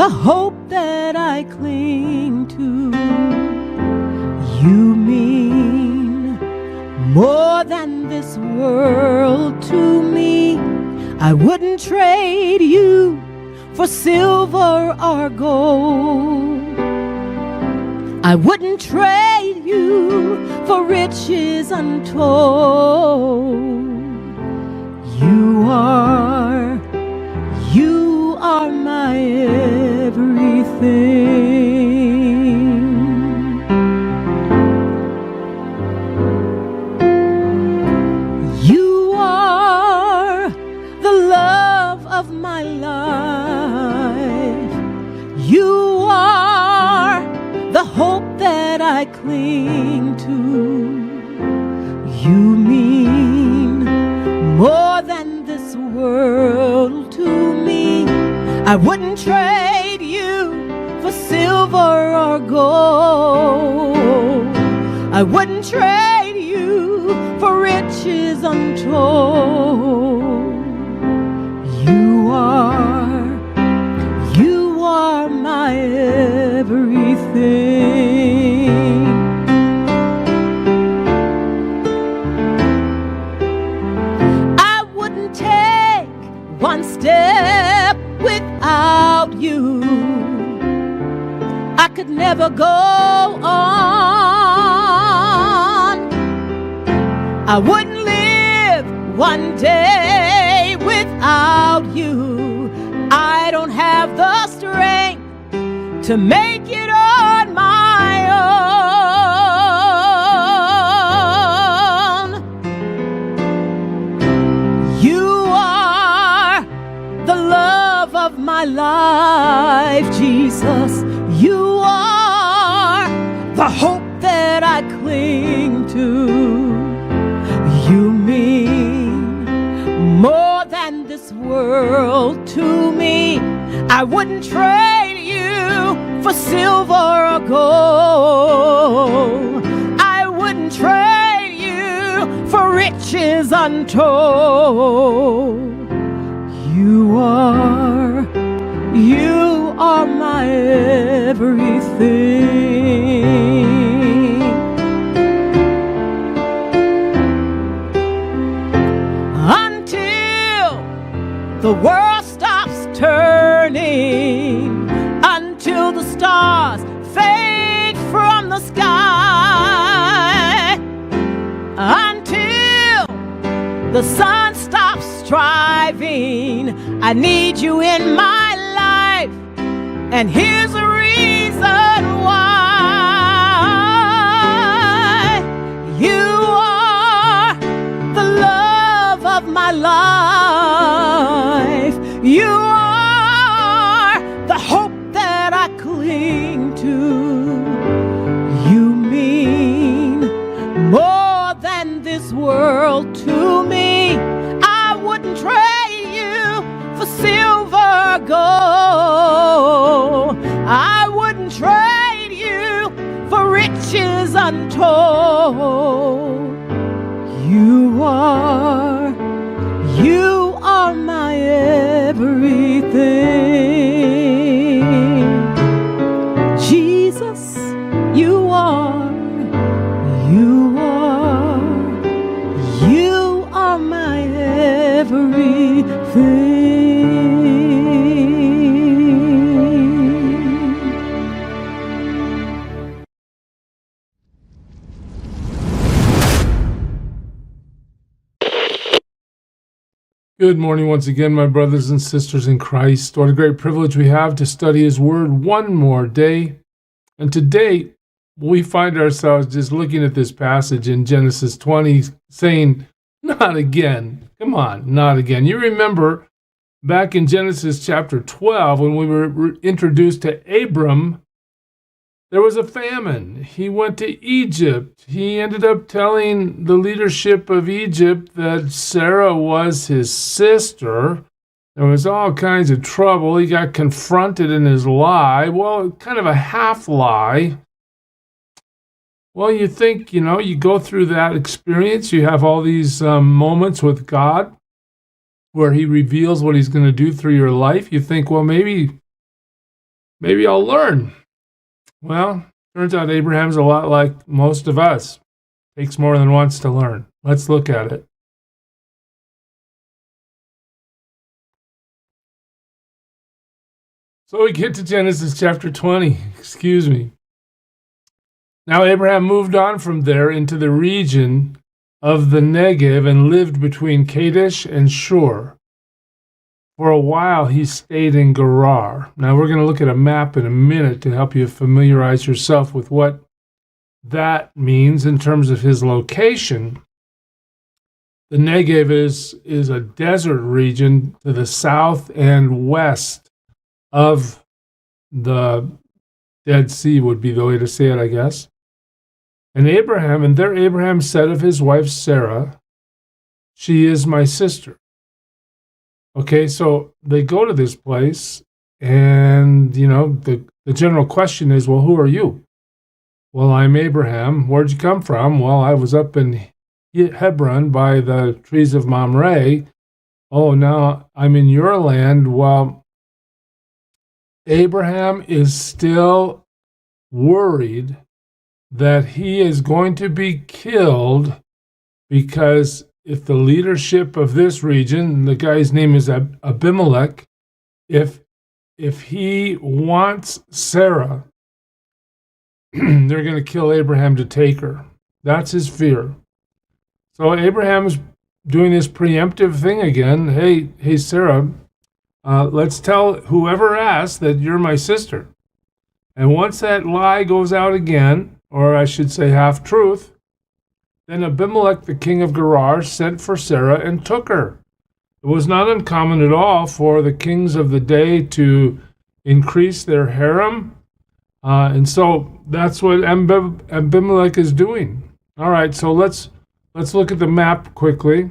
the hope that I cling to. You mean more than this world to me. I wouldn't trade you for silver or gold. I wouldn't trade you for riches untold. You are my everything. You are the love of my life. You are the hope that I cling to. You mean more than this world to me. I wouldn't trade you for silver or gold. I wouldn't trade you for riches untold. You are my everything. I wouldn't take one step without you. I could never go on. I wouldn't live one day without you. I don't have the strength to make it on my own. You are the love of my life, Jesus. You are the hope that I cling to. You mean more than this world to me. I wouldn't trade you for silver or gold. I wouldn't trade you for riches untold. You are my everything. Until the world stops turning, until the stars fade from the sky, until the sun stops striving, I need you in my life, and here's the reason why. You are the love of my life. You are the hope that I cling to. You mean more than this world to me. I wouldn't trade you for silver or gold. I wouldn't trade you for riches untold. You are my everything. Jesus, you are my everything. Good morning once again, my brothers and sisters in Christ. What a great privilege we have to study His Word one more day. And today, we find ourselves just looking at this passage in Genesis 20, saying, not again. Come on, not again. You remember back in Genesis chapter 12, when we were introduced to Abram, there was a famine. He went to Egypt. He ended up telling the leadership of Egypt that Sarah was his sister. There was all kinds of trouble. He got confronted in his lie. Well, kind of a half lie. Well, you think, you go through that experience. You have all these moments with God where He reveals what He's going to do through your life. You think, well, maybe maybe I'll learn. Well, turns out Abraham's a lot like most of us. Takes more than once to learn. Let's look at it. So we get to Genesis chapter 20. Excuse me. Now Abraham moved on from there into the region of the Negev and lived between Kadesh and Shur. For a while he stayed in Gerar. Now we're going to look at a map in a minute to help you familiarize yourself with what that means in terms of his location. The Negev is a desert region to the south and west of the Dead Sea, would be the way to say it, I guess. And there Abraham said of his wife Sarah, "She is my sister." Okay, so they go to this place, and the general question is, well, who are you? Well, I'm Abraham. Where'd you come from? Well, I was up in Hebron by the trees of Mamre. Oh, now I'm in your land. Well, Abraham is still worried that he is going to be killed, because if the leadership of this region, the guy's name is Abimelech, if he wants Sarah, they're going to kill Abraham to take her. That's his fear. So Abraham's doing this preemptive thing again. Hey, Sarah, let's tell whoever asks that you're my sister. And once that lie goes out again, or I should say half-truth, then Abimelech, the king of Gerar, sent for Sarah and took her. It was not uncommon at all for the kings of the day to increase their harem. And so that's what Abimelech is doing. All right, so let's look at the map quickly.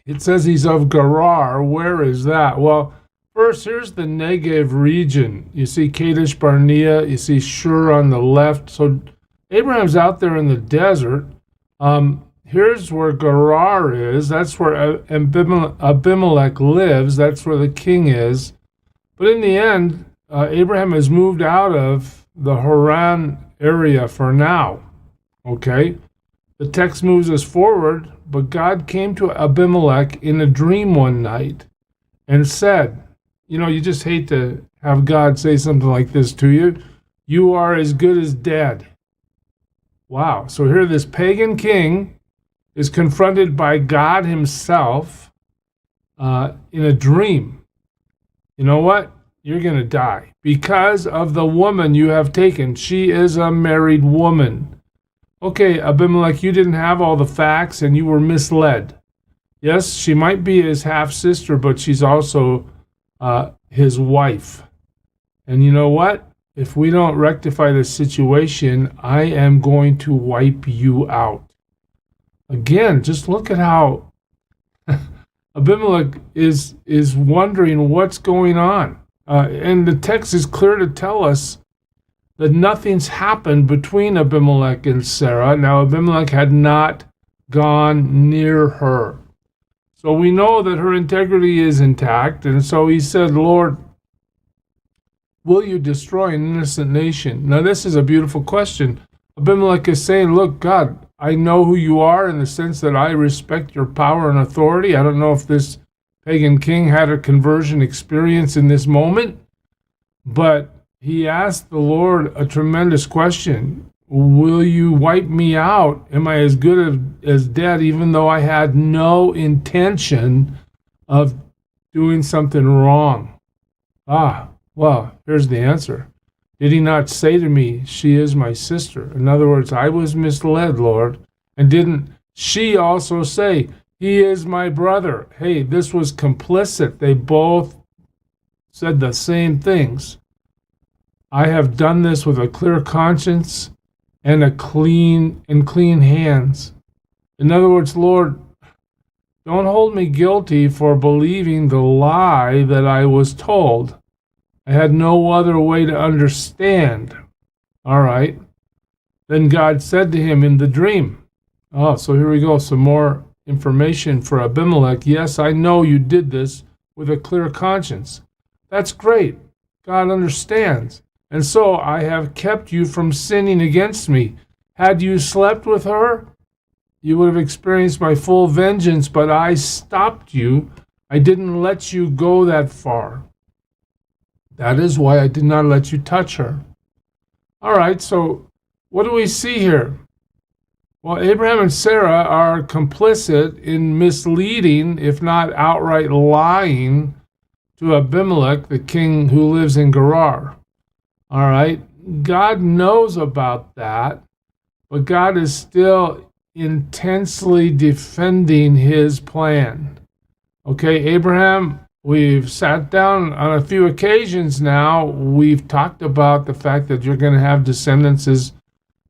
It says he's of Gerar. Where is that? Well, first, here's the Negev region. You see Kadesh Barnea. You see Shur on the left. So Abraham's out there in the desert. Here's where Gerar is. That's where Abimelech lives. That's where the king is. But in the end, Abraham has moved out of the Haran area for now. Okay? The text moves us forward, but God came to Abimelech in a dream one night and said, you just hate to have God say something like this to you. You are as good as dead. Wow. So here this pagan king is confronted by God himself in a dream. You know what? You're going to die because of the woman you have taken. She is a married woman. Okay, Abimelech, you didn't have all the facts and you were misled. Yes, she might be his half-sister, but she's also his wife. And you know what? If we don't rectify this situation, I am going to wipe you out. Again, just look at how Abimelech is wondering what's going on. And the text is clear to tell us that nothing's happened between Abimelech and Sarah. Now, Abimelech had not gone near her. So we know that her integrity is intact. And so he said, Lord, will you destroy an innocent nation? Now, this is a beautiful question. Abimelech is saying, look, God, I know who you are in the sense that I respect your power and authority. I don't know if this pagan king had a conversion experience in this moment, but he asked the Lord a tremendous question. Will you wipe me out? Am I as good as dead, even though I had no intention of doing something wrong? Well, here's the answer. Did he not say to me, she is my sister? In other words, I was misled, Lord. And didn't she also say, he is my brother? Hey, this was complicit. They both said the same things. I have done this with a clear conscience and clean hands. In other words, Lord, don't hold me guilty for believing the lie that I was told. I had no other way to understand. All right. Then God said to him in the dream. Oh, so here we go. Some more information for Abimelech. Yes, I know you did this with a clear conscience. That's great. God understands. And so I have kept you from sinning against me. Had you slept with her, you would have experienced my full vengeance, but I stopped you. I didn't let you go that far. That is why I did not let you touch her. All right, so what do we see here? Well, Abraham and Sarah are complicit in misleading, if not outright lying, to Abimelech, the king who lives in Gerar. All right, God knows about that, but God is still intensely defending his plan. Okay, Abraham, we've sat down on a few occasions now. We've talked about the fact that you're going to have descendants as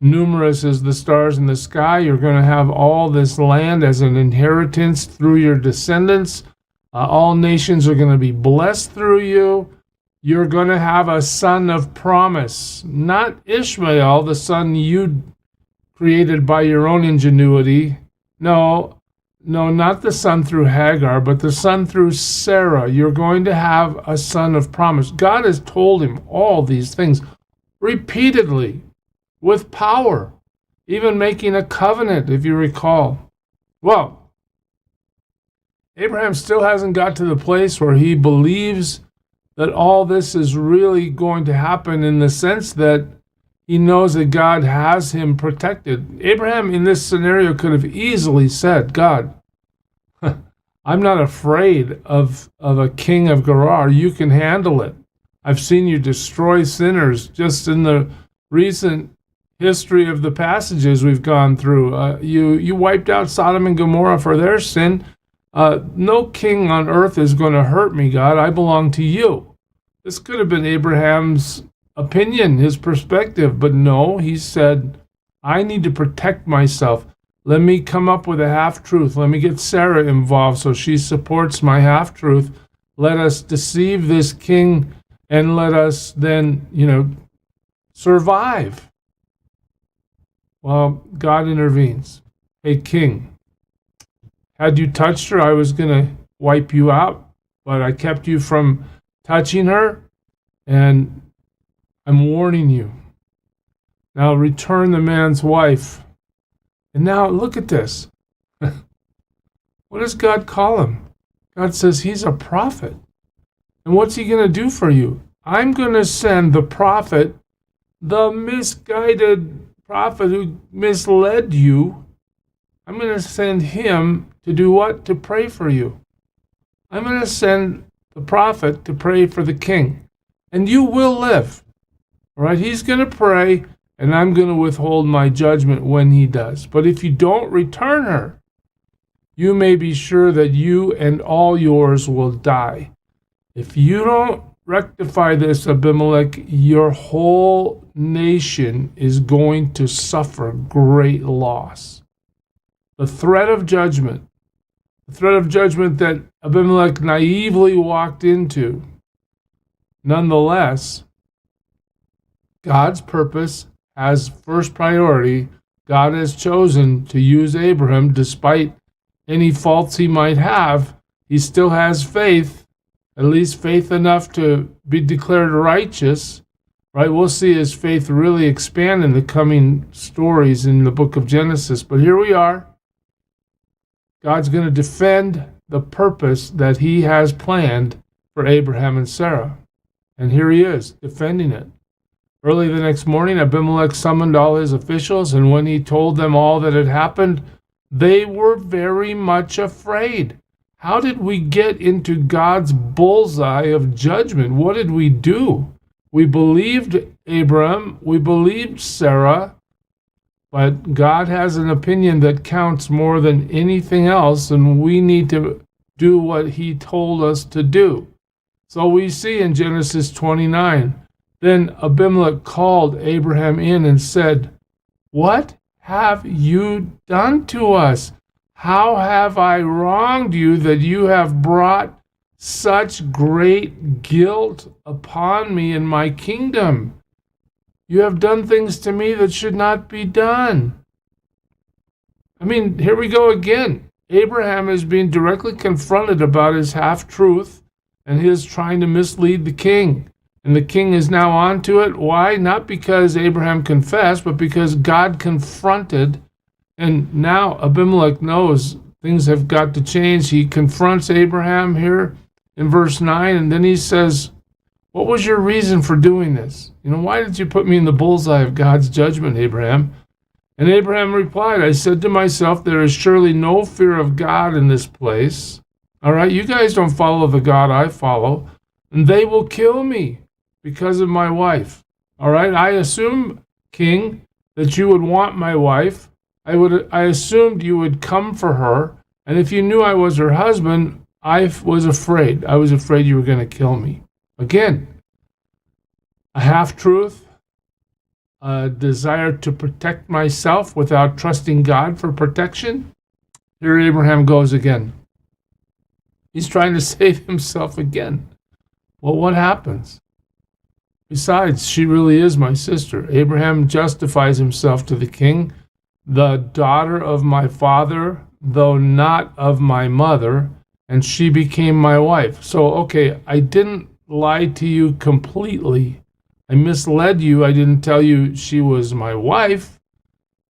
numerous as the stars in the sky. You're going to have all this land as an inheritance through your descendants. All nations are going to be blessed through you. You're going to have a son of promise, not Ishmael, the son you created by your own ingenuity. No, not the son through Hagar, but the son through Sarah. You're going to have a son of promise. God has told him all these things repeatedly with power, even making a covenant, if you recall. Well, Abraham still hasn't got to the place where he believes that all this is really going to happen, in the sense that he knows that God has him protected. Abraham in this scenario could have easily said, God, I'm not afraid of a king of Gerar. You can handle it. I've seen you destroy sinners just in the recent history of the passages we've gone through. You wiped out Sodom and Gomorrah for their sin. No king on earth is going to hurt me, God. I belong to you. This could have been Abraham's opinion, his perspective, but no, he said, I need to protect myself. Let me come up with a half-truth. Let me get Sarah involved so she supports my half-truth. Let us deceive this king and let us then, survive. Well, God intervenes. Hey, king, had you touched her, I was going to wipe you out, but I kept you from touching her, and I'm warning you. Now return the man's wife. And now look at this. What does God call him? God says he's a prophet. And what's he going to do for you? I'm going to send the prophet, the misguided prophet who misled you. I'm going to send him to do what? To pray for you. I'm going to send the prophet to pray for the king. And you will live. All right? He's going to pray, and I'm going to withhold my judgment when he does. But if you don't return her, you may be sure that you and all yours will die. If you don't rectify this, Abimelech, your whole nation is going to suffer great loss. The threat of judgment that Abimelech naively walked into, nonetheless, God's purpose has first priority. God has chosen to use Abraham despite any faults he might have. He still has faith, at least faith enough to be declared righteous. Right? We'll see his faith really expand in the coming stories in the book of Genesis. But here we are. God's going to defend the purpose that he has planned for Abraham and Sarah. And here he is, defending it. Early the next morning, Abimelech summoned all his officials, and when he told them all that had happened, they were very much afraid. How did we get into God's bullseye of judgment? What did we do? We believed Abram, we believed Sarah, but God has an opinion that counts more than anything else, and we need to do what he told us to do. So we see in Genesis 29, then Abimelech called Abraham in and said, "What have you done to us? How have I wronged you that you have brought such great guilt upon me and my kingdom? You have done things to me that should not be done." I mean, here we go again. Abraham is being directly confronted about his half-truth and his trying to mislead the king. And the king is now onto it. Why? Not because Abraham confessed, but because God confronted. And now Abimelech knows things have got to change. He confronts Abraham here in verse 9, and then he says, what was your reason for doing this? Why did you put me in the bullseye of God's judgment, Abraham? And Abraham replied, I said to myself, there is surely no fear of God in this place. All right, you guys don't follow the God I follow, and they will kill me because of my wife. All right, I assume, King, that you would want my wife. I assumed you would come for her, and if you knew I was her husband, I was afraid. I was afraid you were going to kill me. Again, a half-truth, a desire to protect myself without trusting God for protection. Here Abraham goes again. He's trying to save himself again. Well, what happens? Besides, she really is my sister. Abraham justifies himself to the king. The daughter of my father, though not of my mother, and she became my wife. So, okay, I didn't lie to you completely. I misled you. I didn't tell you she was my wife.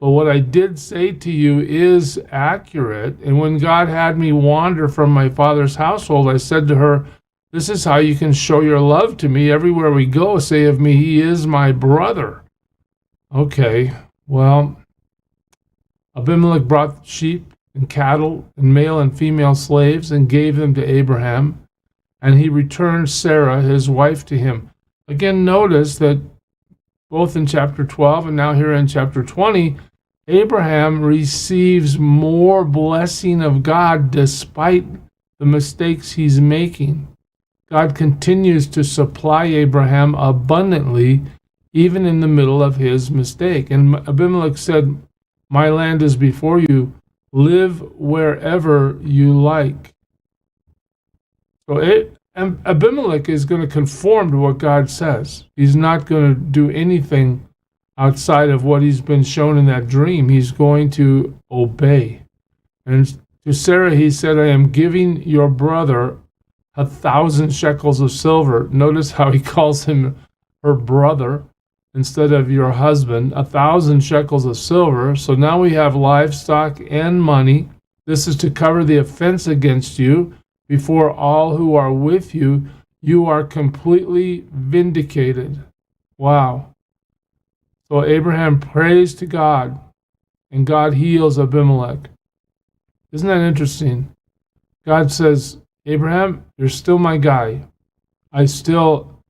But what I did say to you is accurate. And when God had me wander from my father's household, I said to her, this is how you can show your love to me. Everywhere we go, say of me, he is my brother. Okay, well, Abimelech brought sheep and cattle and male and female slaves and gave them to Abraham. And he returned Sarah, his wife, to him. Again, notice that both in chapter 12 and now here in chapter 20, Abraham receives more blessing of God despite the mistakes he's making. God continues to supply Abraham abundantly, even in the middle of his mistake. And Abimelech said, my land is before you. Live wherever you like. So Abimelech is going to conform to what God says. He's not going to do anything outside of what he's been shown in that dream. He's going to obey. And to Sarah he said, I am giving your brother 1,000 shekels of silver. Notice how he calls him her brother instead of your husband. 1,000 shekels of silver. So now we have livestock and money. This is to cover the offense against you. Before all who are with you, you are completely vindicated. Wow. So Abraham prays to God, and God heals Abimelech. Isn't that interesting? God says, Abraham, you're still my guy. I still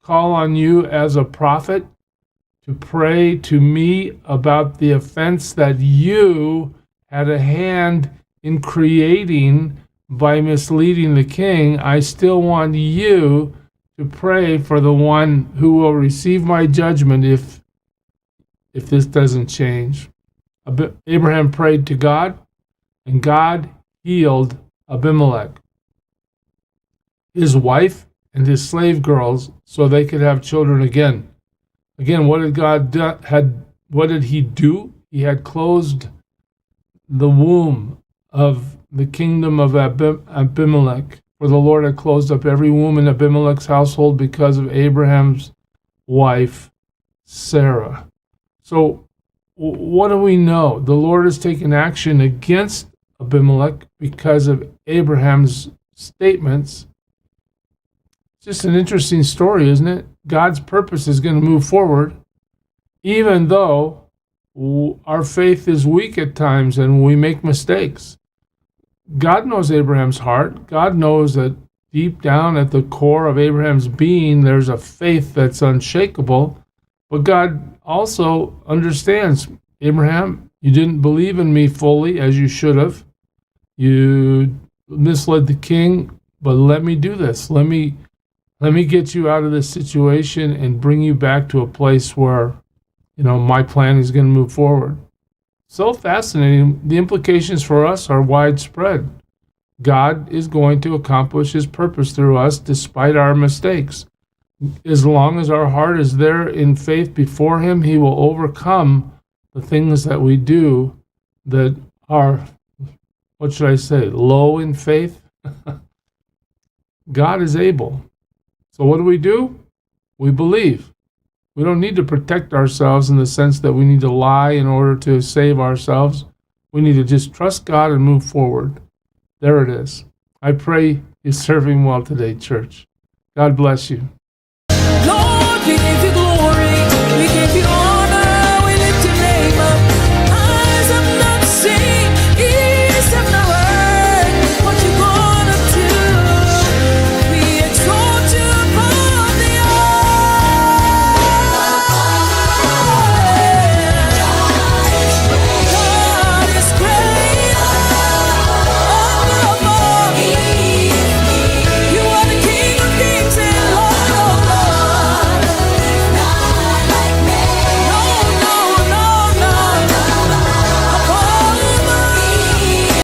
call on you as a prophet to pray to me about the offense that you had a hand in creating by misleading the king. I still want you to pray for the one who will receive my judgment if this doesn't change. Abraham prayed to God, and God healed Abimelech, his wife, and his slave girls, so they could have children again. Again, what did God do? What did he do? He had closed the womb of the kingdom of Abimelech, for the Lord had closed up every womb in Abimelech's household because of Abraham's wife, Sarah. So what do we know? The Lord has taken action against Abimelech because of Abraham's statements. It's just an interesting story, isn't it? God's purpose is going to move forward, even though our faith is weak at times and we make mistakes. God knows Abraham's heart. God knows that deep down at the core of Abraham's being, there's a faith that's unshakable. But God also understands, Abraham, you didn't believe in me fully as you should have. You misled the king, but let me do this. Let me get you out of this situation and bring you back to a place where, my plan is going to move forward. So fascinating. The implications for us are widespread. God is going to accomplish his purpose through us despite our mistakes. As long as our heart is there in faith before him, he will overcome the things that we do that are, low in faith. God is able. So what do? we believe. We don't need to protect ourselves in the sense that we need to lie in order to save ourselves. We need to just trust God and move forward. There it is. I pray you're serving well today, church. God bless you. Lord, we give you glory.